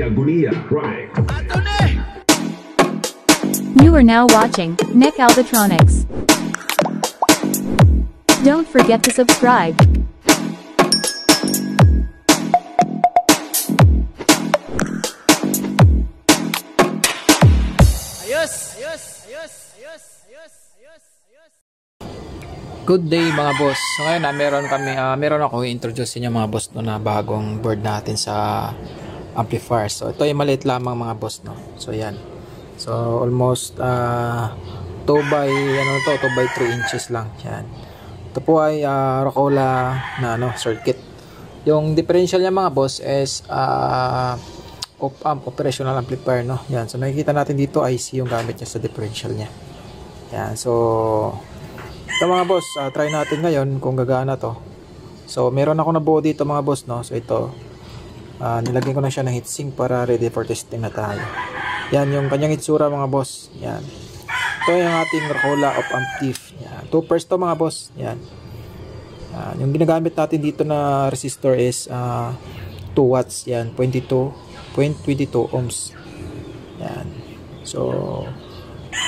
Agonia Chronic. You are now watching Nick Albatronics. Don't forget to subscribe. Good day mga boss. So ngayon meron ako i-introduce sa inyo mga boss no, na bagong board natin sa amplifier. So ito ay maliit lamang mga boss no. So yan. So almost 2 by 3 inches lang yan. Ito po ay Rocola na circuit. Yung differential niya mga boss is op-amp operational amplifier no. Yan. So nakikita natin dito IC yung gamit niya sa differential niya. Yan. So ito mga boss, try natin ngayon kung gagana to. So meron ako na buo dito mga boss no. So ito nilagyan ko na siya ng heatsink para ready for testing na tayo. Yan yung kanyang itsura mga boss. Yan. Ito yung ating Rocola op-amp TIF. Yan. 2 pairs to mga boss. Yan. Yung ginagamit natin dito na resistor is 2 watts. Yan. 22 ohms. Yan. So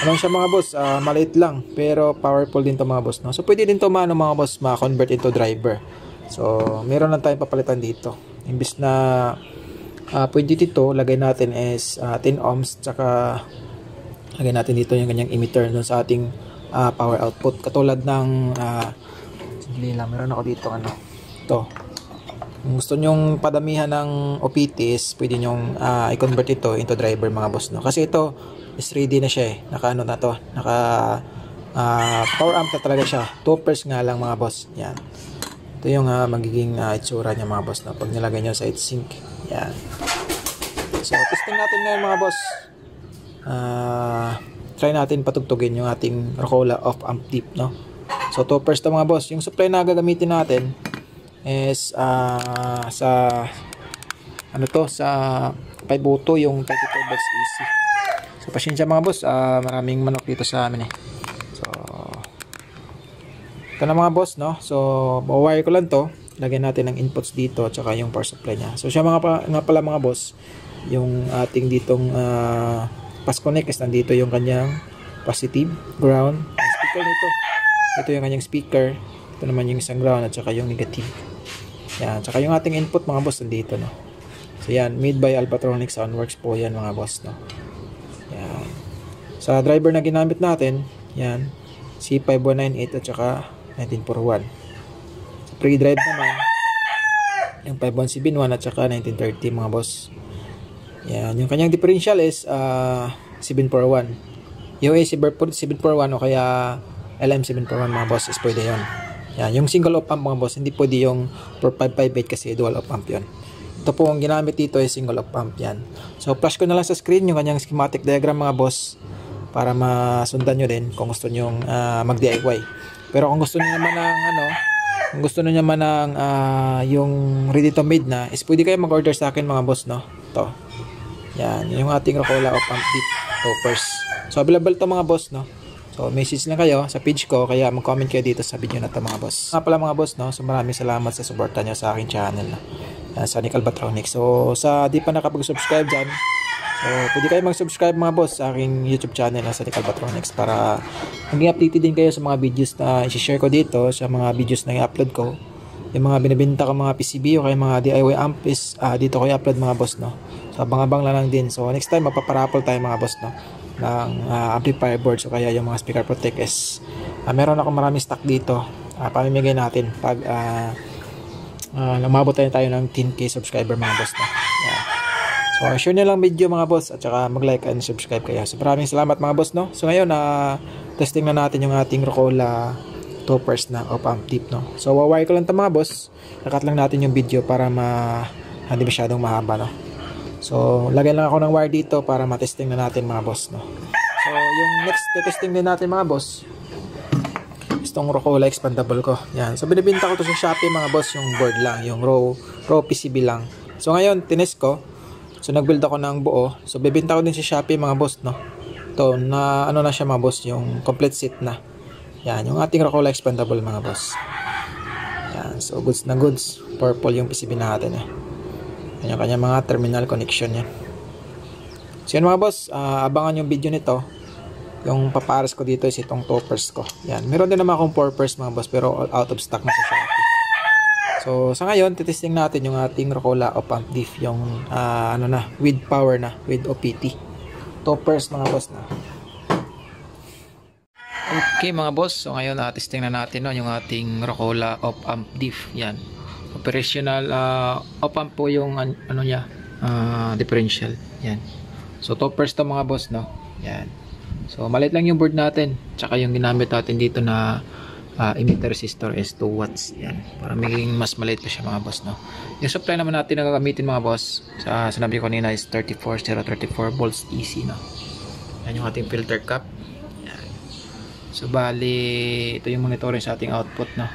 ano siya mga boss, maliit lang pero powerful din to mga boss no. So pwede din to mga boss ma-convert into driver. So meron lang tayong papalitan dito. Imbis na pwede dito lagay natin is 10 ohms tsaka lagay natin dito yung kanyang emitter dun sa ating power output. Katulad ng sige lang, meron ako dito to. Kung gusto nyong padamihan ng OPTs, pwede nyong i-convert ito into driver mga boss no. Kasi ito is ready na siya naka power amp na talaga siya. 2 pairs nga lang mga boss. Yan. Ito yung magiging itsura niya mga boss no, pag nilagay nyo sa heatsink. Yan. So testing natin ngayon mga boss. Try natin patugtugin yung ating Rocola op-amp TIF no. So 2 pairs to mga boss. Yung supply na gagamitin natin is sa 502 yung 32 volts AC. So pasensya mga boss, maraming manok dito sa amin So ito na mga boss no. So wire ko lang to. Lagyan natin ng inputs dito at saka yung power supply niya. So siya nga pala mga boss, yung ating ditong pass connect is nandito yung kanyang positive, ground, speaker nito. Ito yung kanyang speaker. Ito naman yung isang ground at saka yung negative. Yan, saka yung ating input mga boss nandito no. So yan, made by Albatronics Soundworks po yan mga boss no. Yan. Sa driver na ginamit natin, yan, C5198 at saka 1941. Sa pre-drive naman, yung 5171 at saka 1930 mga boss. Yan, yung kanyang differential is 741. Yung A741 o kaya LM741 mga boss is pwede yun. Yan, yung single op-amp mga boss, hindi pwede yung 4558 kasi dual op-amp yun. Ito po ang ginamit dito ay single op-amp yan. So flash ko na lang sa screen yung kanyang schematic diagram mga boss para masundan nyo din kung gusto nyo mag-DIY. Pero kung gusto nyo naman ng yung ready to made na is pwede kayo mag-order sa akin mga boss no. Ito. Yan, yung ating Rocola op-amp TIF toppers. So available to mga boss no. So message lang kayo sa page ko kaya mag-comment kayo dito sa video na to mga boss. Nga pala mga boss no. So maraming salamat sa suporta nyo sa aking channel no. Sa Nick Albatronics. So sa di pa nakapag-subscribe dyan, so pwede kayo mag-subscribe mga boss sa aking YouTube channel sa Nick Albatronics para maging updated din kayo sa mga videos na i-share ko dito, sa mga videos na i-upload ko. Yung mga binibenta ko mga PCB o kaya mga DIY amp is dito ko i-upload mga boss no. So abang-abang lang din. So next time mapaparapol tayo mga boss no ng amplifier boards o kaya yung mga speaker protect is meron ako maraming stock dito. Pamimigay natin pag lumabot tayo ng 10k subscriber mga boss no. Yeah. So share nyo lang video mga boss at saka mag-like and subscribe kayo. So maraming salamat mga boss no. So ngayon testing na natin yung ating Rocola toppers na op-amp TIF no. So wawire ko lang ito mga boss. Nakat lang natin yung video para hindi masyadong mahaba no. So lagyan lang ako ng wire dito para matesting na natin mga boss no. So yung next testing din natin mga boss, itong Rocola expandable ko. Yan. So binibenta ko to sa Shopee mga boss, yung board lang, yung raw PCB lang. So ngayon tinest ko. So nagbuild ako ng buo. So bibenta ko din sa Shopee mga boss no. To na na siya mga boss, yung complete set na. Yan, yung ating Rocola expandable mga boss. Yan, so goods na goods. Purple yung PCB natin Yan yung kanya mga terminal connection yan. So yan mga boss, abangan yung video nito. Yung papares ko dito is itong toppers ko. Yan, meron din naman akong 4-pers mga boss, pero out of stock na sa Shopee. So sa ngayon, titesting natin yung ating Rocola op-amp diff, yung ano na, with power na, with OPT. Toppers mga boss na. Okay mga boss, so ngayon testing na natin yung ating Rocola op-amp diff. Yan, operational op-amp po yung ano niya, differential. Yan, so toppers to mga boss, no. Yan, so maliit lang yung board natin, tsaka yung ginamit natin dito na emitter resistor is 2 watts. Yan, para maging mas maliit pa siya mga boss, no. Yung supply naman natin na gagamitin mga boss, sa sinabi ko kanina is 34 volts AC, no. Yan yung ating filter cap. So bali, ito yung monitoring sa ating output, no.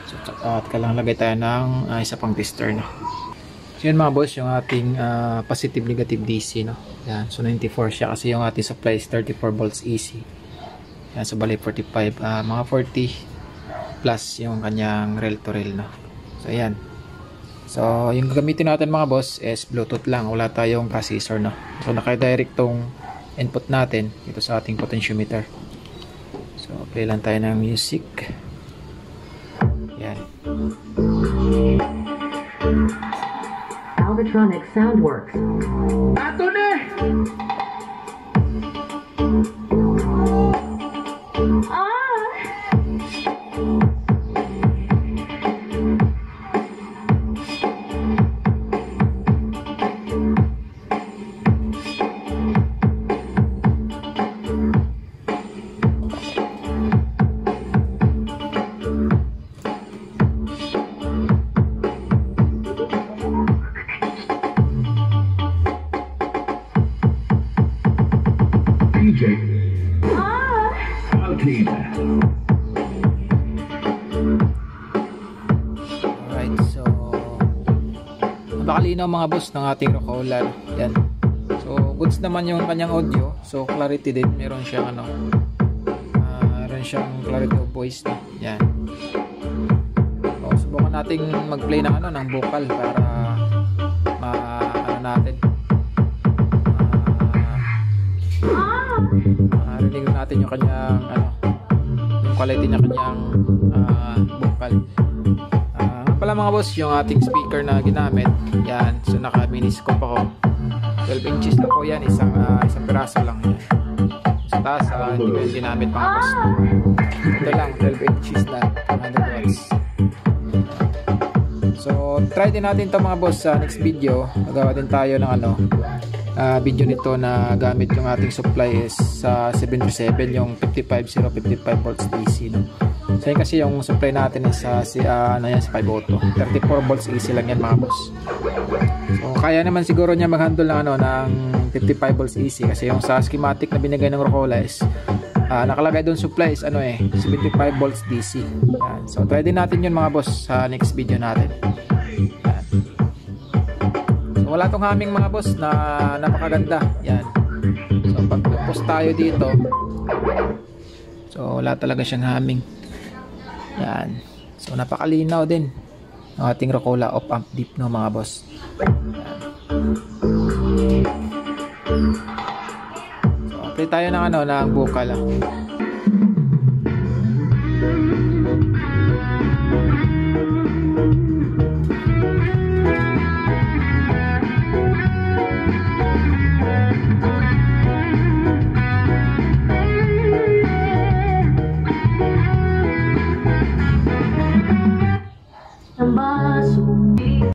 So at kailangan lagay tayo ng isa pang tester, no. So yun mga boss, yung ating positive negative DC, no. Yan, so 94 siya kasi yung ating supply is 34 volts AC. Yan, so bali 45, mga 40 plus yung kanyang rail to rail, no. So ayan. So yung gagamitin natin mga boss is Bluetooth lang, wala tayong processor, no. So naka-direct tong input natin dito sa ating potentiometer. So, play lang tayo ng music. Yan. Alvatronic Soundworks. Ato na! DJ Altina. Alright, so napakalinaw mga boss ng ating Rocola. Yan. So goods naman yung kanyang audio. So clarity din, meron siyang ano, meron siyang clarity of voice, no? Yan. So subukan nating mag-play ng ano, ng vocal para ano natin, rinig natin yung kanyang ano, yung quality niya, kanyang vocal. Pala mga boss, yung ating speaker na ginamit, yan, so naka miniscope ako, 12 inches lang po yan, isang piraso lang yan. Sa taas, hindi ko yung ginamit mga boss, ito lang, 12 inches na 100 watts. So try din natin to mga boss sa next video. Magawa din tayo ng ano, video nito na gamit yung ating supply is sa 737, yung 55 volts DC, no. So yun kasi yung supply natin is sa ano yan, sa 5 auto, 34 volts AC lang yan mga boss. So kaya naman siguro niya mag-handle ng ano, ng 55 volts AC kasi yung sa schematic na binigay ng Rocola is nakalagay doon supply is ano 75 volts DC. Yan. So try din natin yun mga boss sa next video natin. Yan. So wala tong humming mga boss, na napakaganda. Yan. So pag post tayo dito, so wala talaga siyang humming. Yan. So napakalinaw din ang ating Rocola op-amp diff, no mga boss. Yan. So play tayo ng ano, ng vocal.